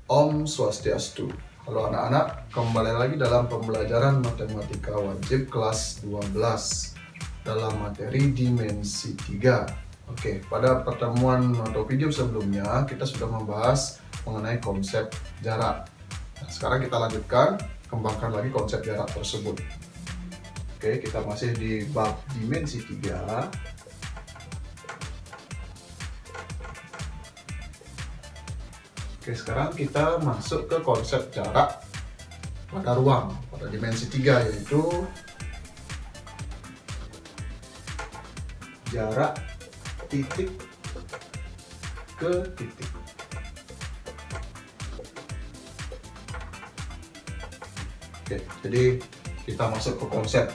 Om Swastiastu. Halo anak-anak, kembali lagi dalam pembelajaran matematika wajib kelas 12 dalam materi dimensi 3. Oke, pada pertemuan atau video sebelumnya kita sudah membahas mengenai konsep jarak. Nah, sekarang kita lanjutkan, kembangkan lagi konsep jarak tersebut. Oke, kita masih di bab dimensi 3. Oke, sekarang kita masuk ke konsep jarak pada ruang, pada dimensi 3, yaitu jarak titik ke titik. Oke, jadi kita masuk ke konsep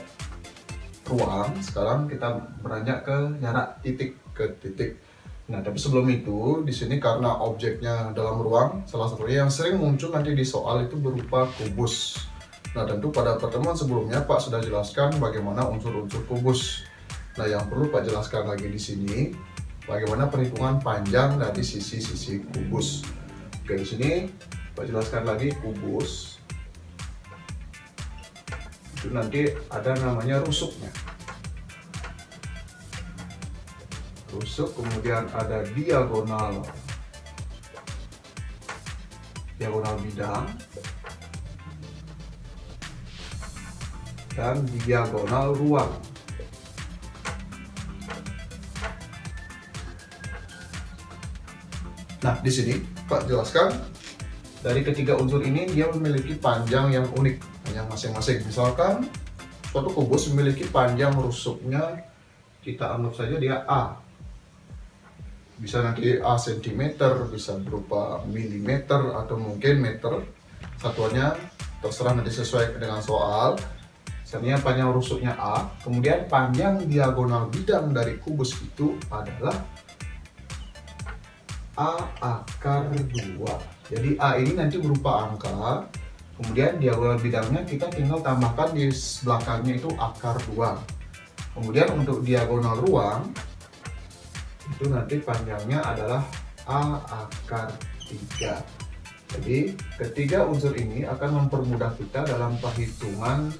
ruang. Sekarang kita beranjak ke jarak titik ke titik. Nah, tapi sebelum itu, di sini karena objeknya dalam ruang, salah satunya yang sering muncul nanti di soal itu berupa kubus. Nah, tentu pada pertemuan sebelumnya Pak sudah jelaskan bagaimana unsur-unsur kubus. Nah, yang perlu Pak jelaskan lagi di sini, bagaimana perhitungan panjang dari sisi-sisi kubus. Oke, di sini Pak jelaskan lagi kubus. Itu nanti ada namanya rusuknya. Rusuk, kemudian ada diagonal bidang dan diagonal ruang. Nah, di sini Pak jelaskan dari ketiga unsur ini dia memiliki panjang yang unik, yang masing-masing. Misalkan suatu kubus memiliki panjang rusuknya, kita anggap saja dia A. Bisa nanti A cm, bisa berupa milimeter atau mungkin meter. Satuannya terserah nanti sesuai dengan soal. Misalnya panjang rusuknya A, kemudian panjang diagonal bidang dari kubus itu adalah A akar 2. Jadi A ini nanti berupa angka, kemudian diagonal bidangnya kita tinggal tambahkan di belakangnya itu akar 2. Kemudian untuk diagonal ruang itu nanti panjangnya adalah A akar 3. Jadi ketiga unsur ini akan mempermudah kita dalam perhitungan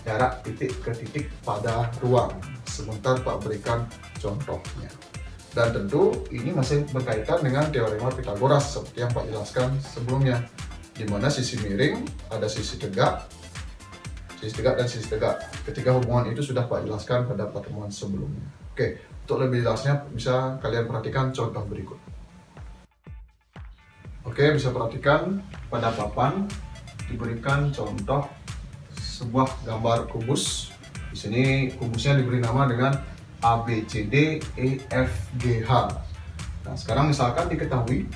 jarak titik ke titik pada ruang. Sebentar Pak berikan contohnya. Dan tentu ini masih berkaitan dengan teorema Pitagoras seperti yang Pak jelaskan sebelumnya, di mana sisi miring ada sisi tegak dan sisi tegak. Ketiga hubungan itu sudah Pak jelaskan pada pertemuan sebelumnya. Oke, untuk lebih jelasnya bisa kalian perhatikan contoh berikut. Oke, bisa perhatikan pada papan diberikan contoh sebuah gambar kubus. Di sini kubusnya diberi nama dengan A, B, C, D, E, F, G, H. Nah, sekarang misalkan diketahui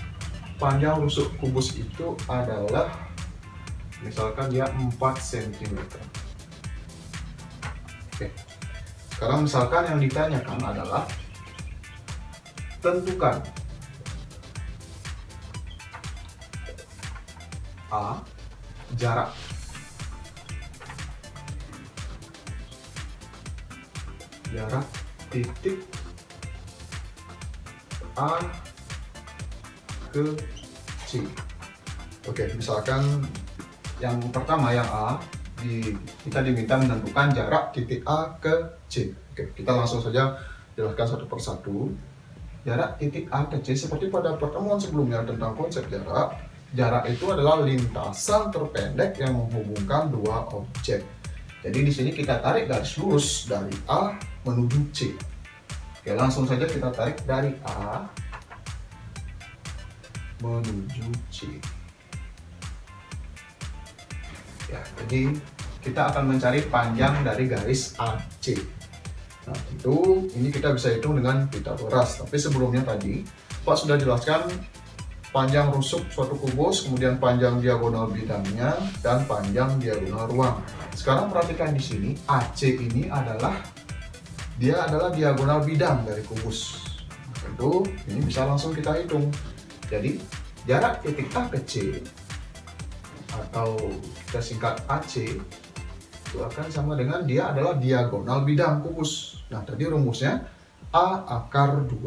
panjang rusuk kubus itu adalah misalkan dia 4 cm. Oke. Sekarang misalkan yang ditanyakan adalah tentukan A, jarak titik A ke C. Oke, misalkan yang pertama yang A, kita diminta menentukan jarak titik A ke C. Oke, kita langsung saja jelaskan satu persatu. Jarak titik A ke C seperti pada pertemuan sebelumnya tentang konsep jarak. Jarak itu adalah lintasan terpendek yang menghubungkan dua objek. Jadi di sini kita tarik garis lurus dari A menuju C. Oke, langsung saja kita tarik dari A menuju C. Ya, jadi kita akan mencari panjang dari garis AC. Nah, tentu ini kita bisa hitung dengan Pitagoras. Tapi sebelumnya tadi Pak sudah jelaskan panjang rusuk suatu kubus, kemudian panjang diagonal bidangnya, dan panjang diagonal ruang. Sekarang perhatikan di sini AC ini adalah diagonal bidang dari kubus. Tentu ini bisa langsung kita hitung. Jadi jarak titik A ke C atau kita singkat AC itu akan sama dengan dia adalah diagonal bidang kubus. Nah, tadi rumusnya A akar 2.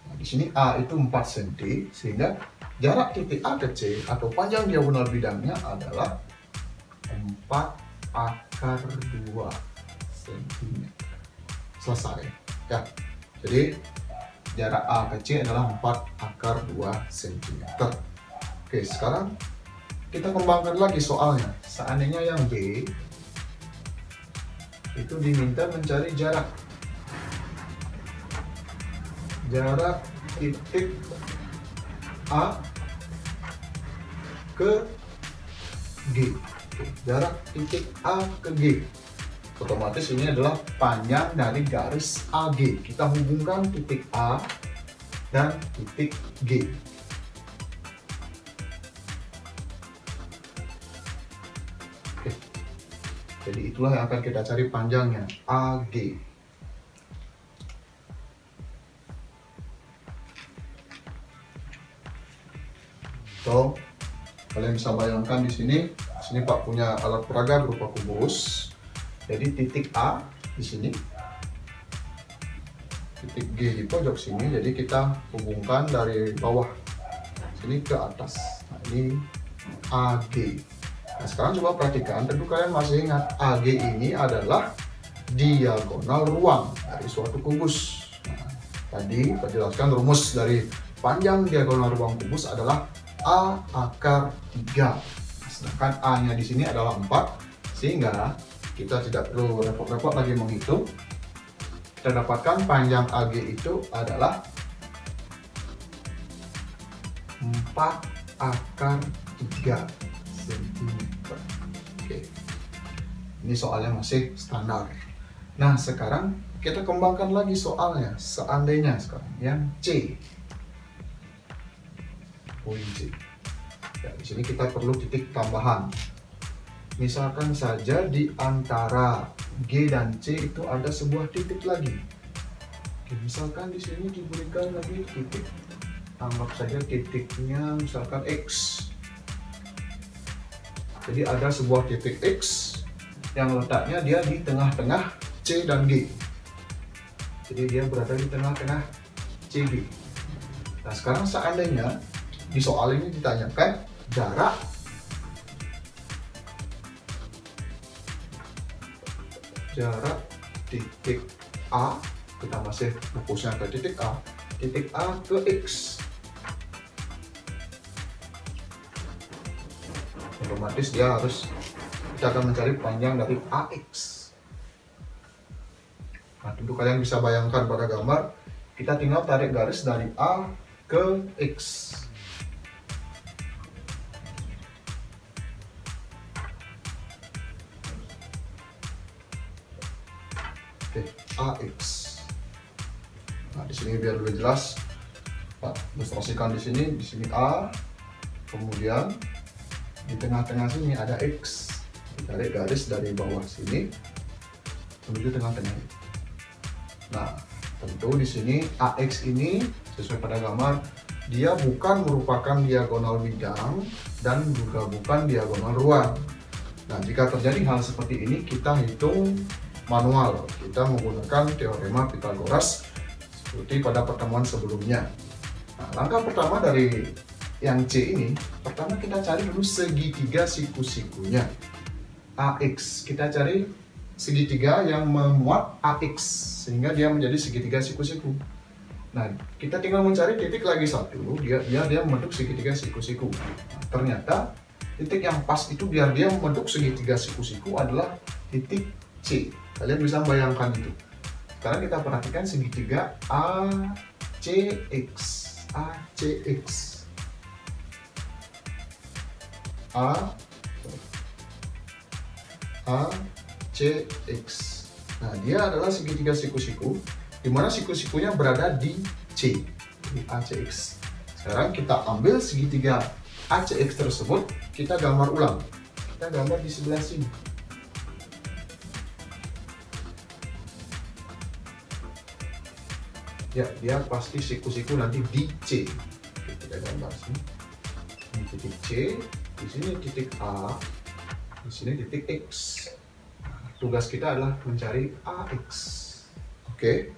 Nah, di sini A itu 4 cm, sehingga jarak titik A ke C atau panjang diagonal bidangnya adalah 4 × 2 cm. Selesai ya. Jadi jarak A ke C adalah 4 × 2 cm. Oke, sekarang kita kembangkan lagi soalnya. Seandainya yang B itu diminta mencari jarak titik A ke G. Jarak titik A ke G. Otomatis ini adalah panjang dari garis AG. Kita hubungkan titik A dan titik G. Oke. Jadi itulah yang akan kita cari panjangnya, AG. So, kalian bisa bayangkan di sini Pak punya alat peraga berupa kubus. Jadi titik A di sini, titik G di pojok sini. Jadi kita hubungkan dari bawah sini ke atas. Nah, ini AG. Nah, sekarang coba perhatikan, tentu kalian masih ingat AG ini adalah diagonal ruang dari suatu kubus. Nah, tadi saya jelaskan rumus dari panjang diagonal ruang kubus adalah A akar 3. Sedangkan A-nya di sini adalah 4, sehingga kita tidak perlu repot-repot lagi menghitung. Kita dapatkan panjang AG itu adalah 4 akar 3 cm. Oke. Ini soalnya masih standar. Nah, sekarang kita kembangkan lagi soalnya. Seandainya sekarang yang C. Poin C. Ya, di sini kita perlu titik tambahan. Misalkan saja di antara G dan C itu ada sebuah titik lagi. Oke, misalkan di sini diberikan lagi titik. Anggap saja titiknya misalkan X. Jadi ada sebuah titik X yang letaknya dia di tengah-tengah C dan G. Jadi dia berada di tengah-tengah CG. Nah, sekarang seandainya di soal ini ditanyakan jarak titik A, kita masih fokusnya ke titik A ke X. Otomatis kita akan mencari panjang dari AX. Nah, tentu kalian bisa bayangkan pada gambar, kita tinggal tarik garis dari A ke X. Oke, AX. Nah, di sini biar lebih jelas, Pak ilustrasikan di sini A, kemudian di tengah-tengah sini ada X. Tarik garis dari bawah sini menuju tengah-tengah. Nah, tentu di sini AX ini sesuai pada gambar, dia bukan merupakan diagonal bidang dan juga bukan diagonal ruang. Nah, jika terjadi hal seperti ini, kita hitung manual. Kita menggunakan teorema Pythagoras seperti pada pertemuan sebelumnya. Nah, langkah pertama dari yang C ini, pertama kita cari dulu segitiga siku-sikunya. AX, kita cari segitiga yang memuat AX sehingga dia menjadi segitiga siku-siku. Nah, kita tinggal mencari titik lagi satu, dia membentuk segitiga siku-siku. Nah, ternyata titik yang pas itu biar dia membentuk segitiga siku-siku adalah titik C. Kalian bisa bayangkan itu. Sekarang kita perhatikan segitiga ACX. ACX. Nah, dia adalah segitiga siku-siku, di mana siku-sikunya berada di C, di ACX. Sekarang kita ambil segitiga ACX tersebut, kita gambar ulang. Kita gambar di sebelah sini. Ya, dia pasti siku-siku nanti di C. Kita gambar sini. Ini titik C, di sini titik A, di sini titik X. Tugas kita adalah mencari AX. Oke.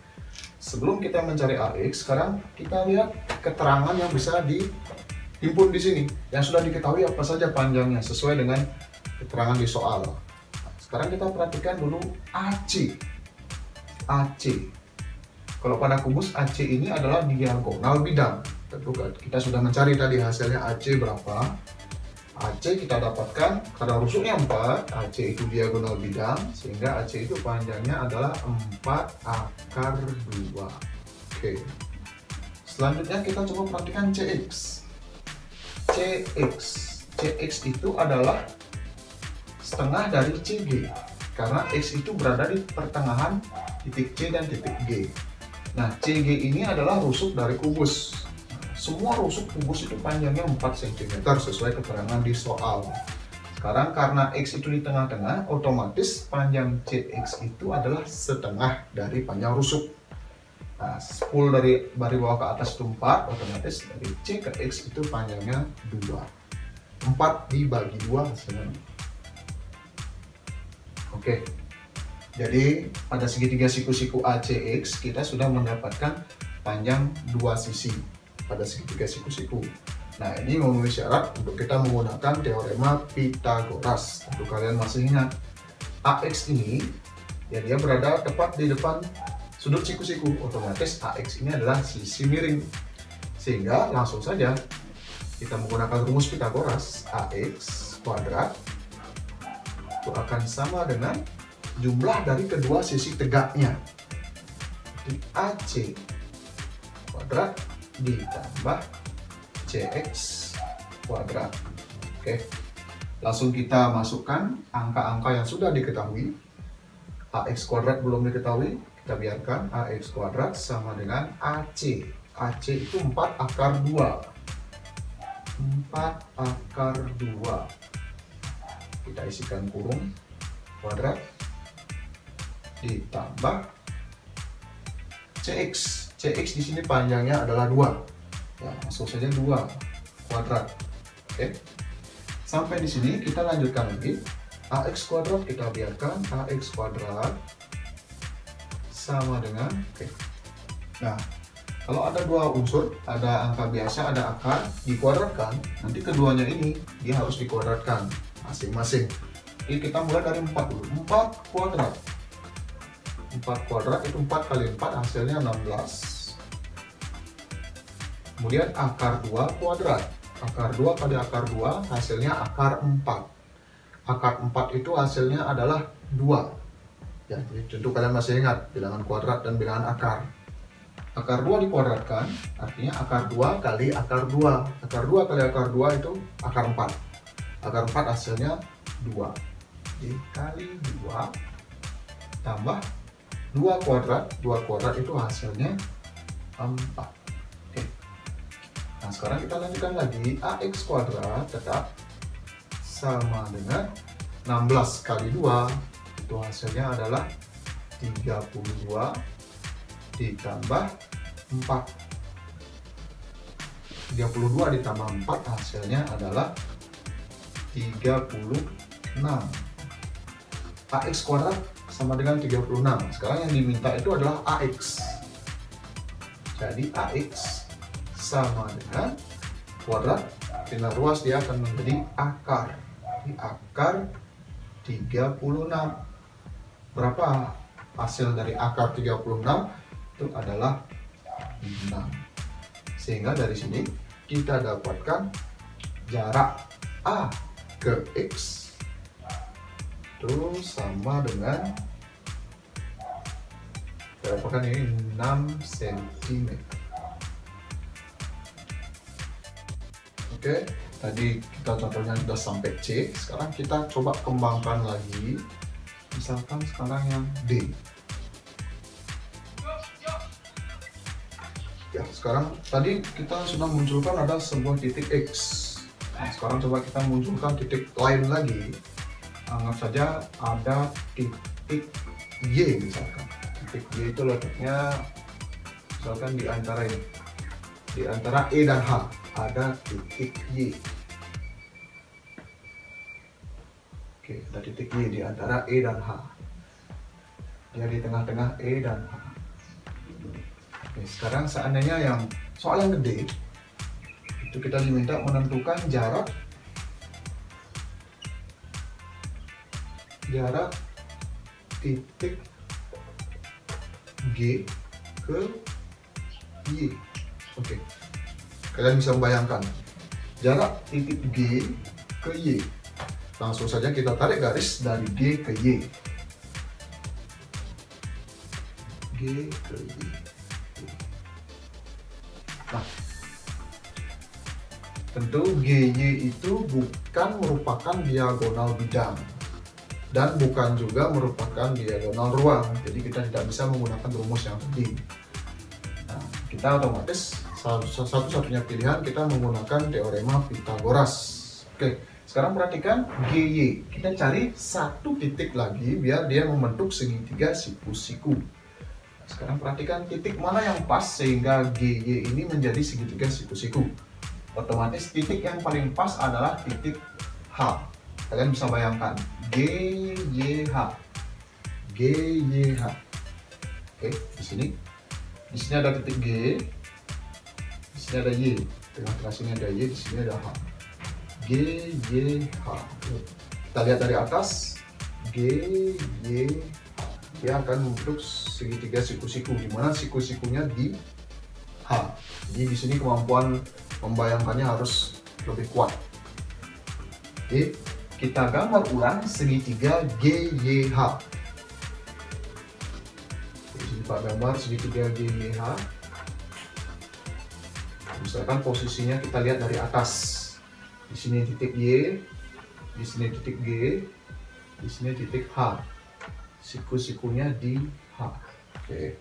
Sebelum kita mencari AX, sekarang kita lihat keterangan yang bisa himpun di sini yang sudah diketahui apa saja panjangnya sesuai dengan keterangan di soal. Sekarang kita perhatikan dulu AC. AC. Kalau pada kubus AC ini adalah diagonal bidang. Tentu kita sudah mencari tadi hasilnya AC berapa. AC kita dapatkan karena rusuknya 4, AC itu diagonal bidang, sehingga AC itu panjangnya adalah 4 akar 2. Oke. Selanjutnya kita coba perhatikan CX. CX itu adalah setengah dari CG, karena X itu berada di pertengahan titik C dan titik G. Nah, CG ini adalah rusuk dari kubus. Semua rusuk kubus itu panjangnya 4 cm sesuai keterangan di soal. Sekarang karena X itu di tengah-tengah, otomatis panjang CX itu adalah setengah dari panjang rusuk. Nah, 10 dari bawah ke atas itu 4, otomatis dari C ke X itu panjangnya 2. 4 dibagi 2 hasilnya. Oke. Jadi pada segitiga siku-siku ACX kita sudah mendapatkan panjang 2 sisi pada segitiga siku-siku. Nah, ini memenuhi syarat untuk kita menggunakan teorema Pythagoras. Tentu kalian masih ingat AX ini ya, dia berada tepat di depan sudut siku-siku, otomatis AX ini adalah sisi miring, sehingga langsung saja kita menggunakan rumus Pythagoras. AX kuadrat itu akan sama dengan jumlah dari kedua sisi tegaknya. Jadi AC kuadrat ditambah CX kuadrat. Oke, langsung kita masukkan angka-angka yang sudah diketahui. AX kuadrat belum diketahui, kita biarkan. AX kuadrat sama dengan AC. AC itu 4 akar 2. 4 akar 2. Kita isikan kurung kuadrat ditambah CX. CX di sini panjangnya adalah 2. Ya, masuk saja 2 kuadrat. Oke. Sampai di sini kita lanjutkan lagi. AX kuadrat kita biarkan. AX kuadrat sama dengan Nah, kalau ada dua unsur, ada angka biasa, ada akar, dikuadratkan, nanti keduanya ini dia harus dikuadratkan masing-masing. Jadi kita mulai dari 4 dulu. 4 kuadrat. 4 kuadrat itu 4 kali 4 hasilnya 16. Kemudian akar 2 kuadrat. Akar 2 kali akar 2 hasilnya akar 4. Akar 4 itu hasilnya adalah 2. Ya, jadi tentu kalian masih ingat bilangan kuadrat dan bilangan akar. Akar 2 dikuadratkan, artinya akar 2 kali akar 2. Akar 2 kali akar 2 itu akar 4. Akar 4 hasilnya 2. Jadi kali 2 tambah 2 kuadrat. 2 kuadrat itu hasilnya 4. Oke. Nah, sekarang kita lanjutkan lagi. AX kuadrat tetap sama dengan 16 kali 2. Itu hasilnya adalah 32 ditambah 4. 32 ditambah 4 hasilnya adalah 36. AX kuadrat sama dengan 36. Sekarang yang diminta itu adalah AX. Jadi AX sama dengan kuadrat, tinggal ruas dia akan menjadi akar. Jadi akar 36. Berapa hasil dari akar 36? Itu adalah 6. Sehingga dari sini kita dapatkan jarak A ke X itu sama dengan, kita dapatkan ini 6 cm. Oke, tadi kita contohnya sudah sampai C. Sekarang kita coba kembangkan lagi. Misalkan sekarang yang D. Ya, sekarang tadi kita sudah munculkan ada sebuah titik X. Nah, sekarang coba kita munculkan titik lain lagi. Anggap saja ada titik Y misalkan. Titik Y itu letaknya misalkan di antara ini. Di antara E dan H ada titik Y. Oke, ada titik Y di antara E dan H. Dia di tengah-tengah E dan H. Oke, sekarang seandainya yang soal yang gede, Itu kita diminta menentukan jarak titik G ke Y. Oke, kalian bisa membayangkan jarak titik G ke Y. Langsung saja kita tarik garis dari G ke Y. G ke Y. Nah, tentu GY itu bukan merupakan diagonal bidang dan bukan juga merupakan diagonal ruang. Jadi kita tidak bisa menggunakan rumus yang tadi. Nah, kita otomatis satu-satunya pilihan kita menggunakan teorema Pythagoras. Oke, sekarang perhatikan GY. Kita cari satu titik lagi biar dia membentuk segitiga siku-siku. Sekarang perhatikan titik mana yang pas sehingga GY ini menjadi segitiga siku-siku. Otomatis titik yang paling pas adalah titik H. Kalian bisa bayangkan GYH. GYH. Oke, di sini ada titik G, di sini ada Y, tengah-tengah sini ada Y, di sini ada H. GYH. Kita lihat dari atas, GYH. Dia akan membentuk segitiga siku-siku, di mana siku-sikunya di H. Jadi di sini kemampuan membayangkannya harus lebih kuat. Oke, kita gambar ulang segitiga GYH. Di sini Pak gambar segitiga GYH. Misalkan posisinya kita lihat dari atas. Di sini titik Y, di sini titik G, di sini titik H. Siku-sikunya di H. Oke.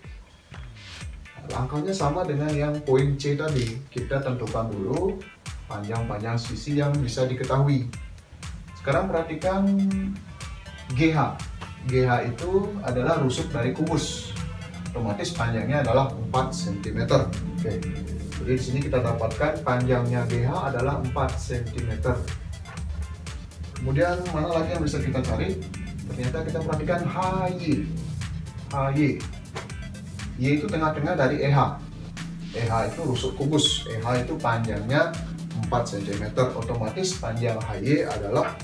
Langkahnya sama dengan yang poin C tadi. Kita tentukan dulu panjang-panjang sisi yang bisa diketahui. Sekarang perhatikan GH. GH itu adalah rusuk dari kubus. Otomatis panjangnya adalah 4 cm. Oke. Jadi di sini kita dapatkan panjangnya GH adalah 4 cm. Kemudian mana lagi yang bisa kita cari? Ternyata kita perhatikan HY. HY. Y itu tengah-tengah dari EH. EH itu rusuk kubus. EH itu panjangnya 4 cm. Otomatis panjang HY adalah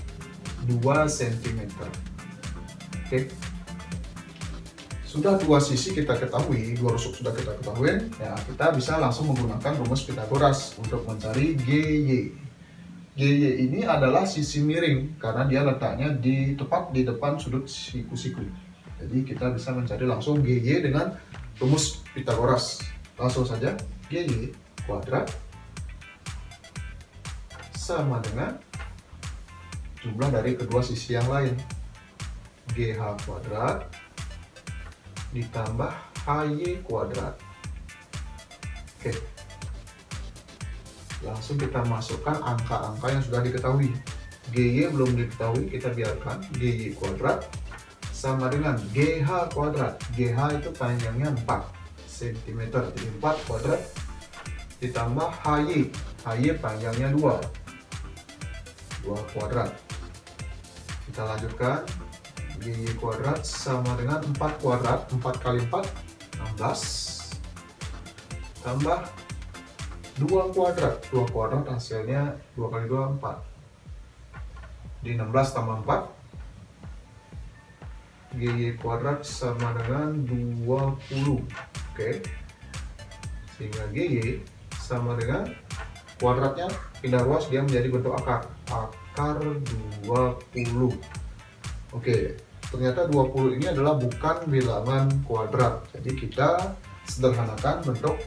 2 cm. Oke. Sudah dua sisi kita ketahui, dua rusuk sudah kita ketahui, ya kita bisa langsung menggunakan rumus Pythagoras untuk mencari GY. GY ini adalah sisi miring karena dia letaknya tepat di depan sudut siku-siku. Jadi kita bisa mencari langsung GY dengan rumus Pythagoras. Langsung saja GY kuadrat sama dengan jumlah dari kedua sisi yang lain. GH kuadrat ditambah HY kuadrat. Oke. Langsung kita masukkan angka-angka yang sudah diketahui. GY belum diketahui, kita biarkan. GY kuadrat sama dengan GH kuadrat. GH itu panjangnya 4 cm. Jadi 4 kuadrat ditambah HY. HY panjangnya 2 kuadrat. Kita lanjutkan. GY kuadrat sama dengan 4 kuadrat. 4 kali 4 16 tambah 2 kuadrat. 2 kuadrat hasilnya 2 kali 2 4. Di 16 tambah 4 GY kuadrat sama dengan 20. Oke. Sehingga GY sama dengan kuadratnya pindah ruas, dia menjadi bentuk akar. Akar 20. Oke. Ternyata 20 ini adalah bukan bilangan kuadrat. Jadi kita sederhanakan bentuk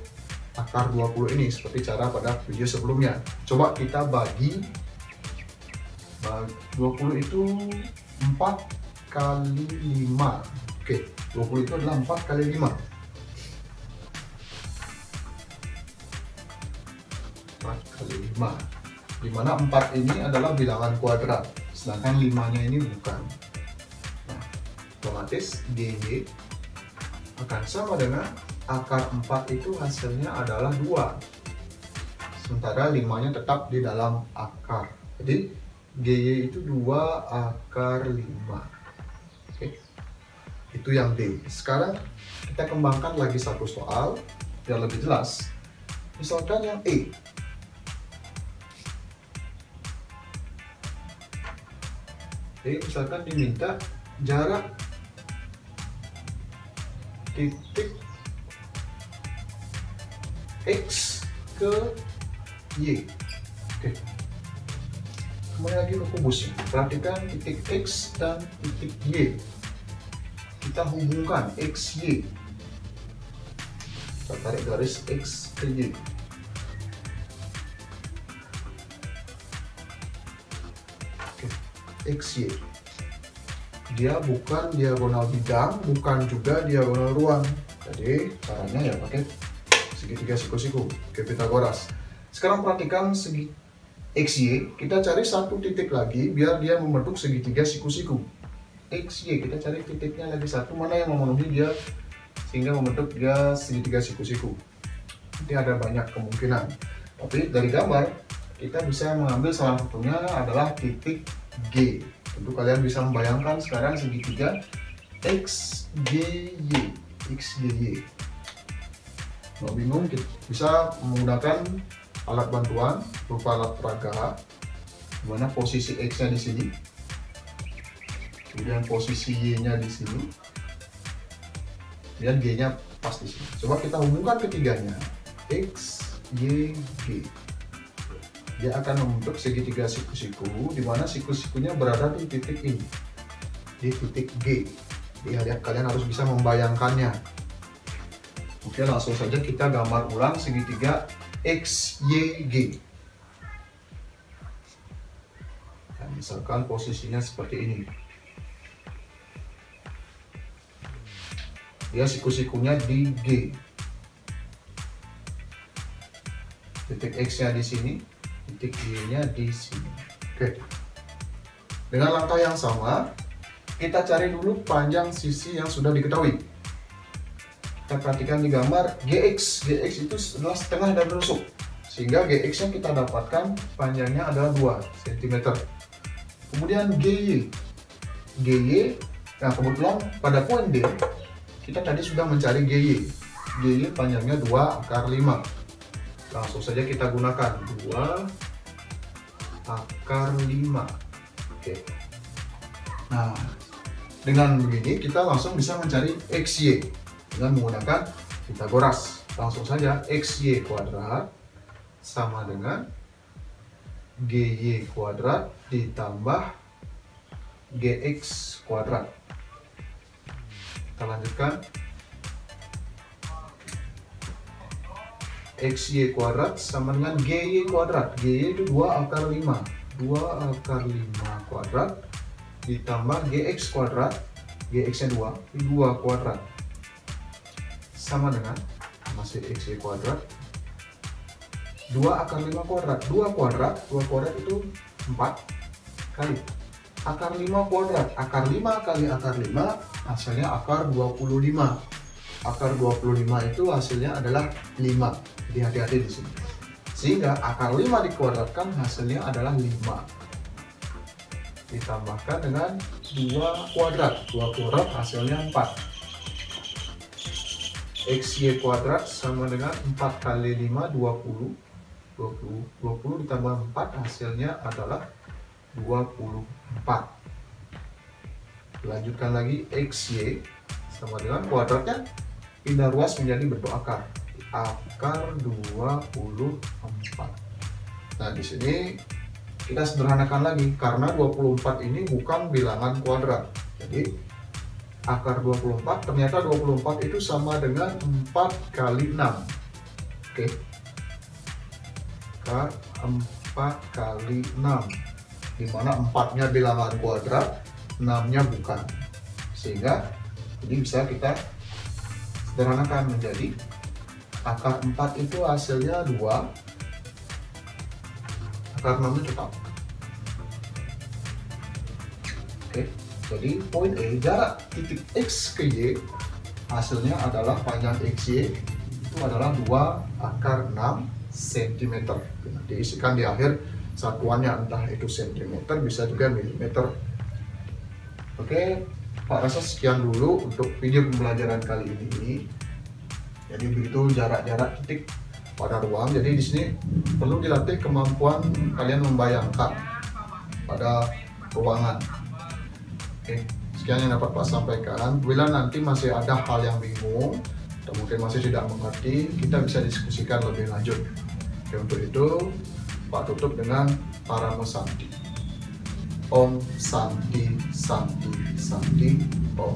akar 20 ini seperti cara pada video sebelumnya. Coba kita bagi 20 itu 4 kali 5. Oke, 20 itu adalah 4 kali 5. 4 kali 5. Dimana 4 ini adalah bilangan kuadrat, sedangkan 5-nya ini bukan. Nah, otomatis GY akan sama dengan akar 4 itu hasilnya adalah 2. Sementara 5-nya tetap di dalam akar. Jadi GY itu 2 akar 5. Oke. Itu yang D. Sekarang kita kembangkan lagi satu soal biar lebih jelas. Misalkan yang E. Jadi misalkan diminta jarak titik X ke Y. Oke. Kembali lagi ke kubusnya. Perhatikan titik X dan titik Y. Kita hubungkan XY. Kita tarik garis X ke Y. Oke. XY. Dia bukan diagonal bidang, bukan juga diagonal ruang. Jadi caranya ya pakai segitiga siku-siku, ke Pitagoras. Sekarang perhatikan segi XY, kita cari satu titik lagi biar dia membentuk segitiga siku-siku. XY, kita cari titiknya lagi satu, mana yang memenuhi dia sehingga membentuk dia segitiga siku-siku. Nanti ada banyak kemungkinan. Tapi dari gambar kita bisa mengambil salah satunya adalah titik G. Tentu kalian bisa membayangkan sekarang segitiga XGY. XGY. Kalau bingung, kita bisa menggunakan alat bantuan berupa alat peraga, dimana posisi X-nya di sini, kemudian posisi Y-nya di sini, dan G-nya pas di sini. Coba kita hubungkan ketiganya, X, Y, G. Dia akan membentuk segitiga siku-siku, di mana siku-sikunya berada di titik ini, di titik G. Jadi kalian harus bisa membayangkannya. Oke, langsung saja kita gambar ulang segitiga XYG. Nah, misalkan posisinya seperti ini. Dia siku-sikunya di G. Titik X-nya di sini, titik Y-nya di sini. Oke. Dengan langkah yang sama, kita cari dulu panjang sisi yang sudah diketahui. Kita perhatikan di gambar GX. GX itu adalah setengah dan rusuk, sehingga GX yang kita dapatkan panjangnya adalah 2 cm. Kemudian GY. GY, nah kebetulan pada poin D kita tadi sudah mencari GY. GY panjangnya 2 akar 5. Langsung saja kita gunakan 2 akar 5. Oke. Nah, dengan begini kita langsung bisa mencari XY dengan menggunakan Pitagoras. Langsung saja XY kuadrat sama dengan GY kuadrat ditambah GX kuadrat. Kita lanjutkan. XY kuadrat sama dengan GY kuadrat. GY itu 2 akar 5. 2 akar 5 kuadrat ditambah GX kuadrat. GX nya 2, 2 kuadrat. Sama dengan, masih XY kuadrat, 2 akar 5 kuadrat. 2 kuadrat itu 4 kali akar 5 kuadrat. Akar 5 kali akar 5 hasilnya akar 25. Akar 25 itu hasilnya adalah 5. Jadi hati-hati di sini. Sehingga akar 5 dikuadratkan hasilnya adalah 5. Ditambahkan dengan 2 kuadrat. 2 kuadrat hasilnya 4. XY kuadrat sama dengan 4 kali 5, 20. 20 ditambah 4 hasilnya adalah 24. Lanjutkan lagi XY sama dengan kuadratnya pindah ruas menjadi bentuk akar. Akar 24. Nah, di sini kita sederhanakan lagi karena 24 ini bukan bilangan kuadrat. Jadi akar 24 ternyata 24 itu sama dengan 4 kali 6. Oke. Akar 4 kali 6. Dimana 4-nya bilangan kuadrat, 6-nya bukan. Sehingga ini bisa kita sederhanakan menjadi akar 4 itu hasilnya 2. Akar 6-nya tetap. Oke. Jadi poin E, jarak titik X ke Y hasilnya adalah panjang XY itu adalah 2 akar 6 cm. Diisikan di akhir satuannya entah itu cm, bisa juga milimeter. Oke, Pak rasa sekian dulu untuk video pembelajaran kali ini. Jadi begitu jarak-jarak titik pada ruang. Jadi di sini perlu dilatih kemampuan kalian membayangkan pada ruangan. Oke, sekian yang dapat Pak sampaikan. Bila nanti masih ada hal yang bingung atau mungkin masih tidak mengerti, kita bisa diskusikan lebih lanjut. Oke, untuk itu Pak tutup dengan Paramo Santi. Om Santi Santi Santi Om.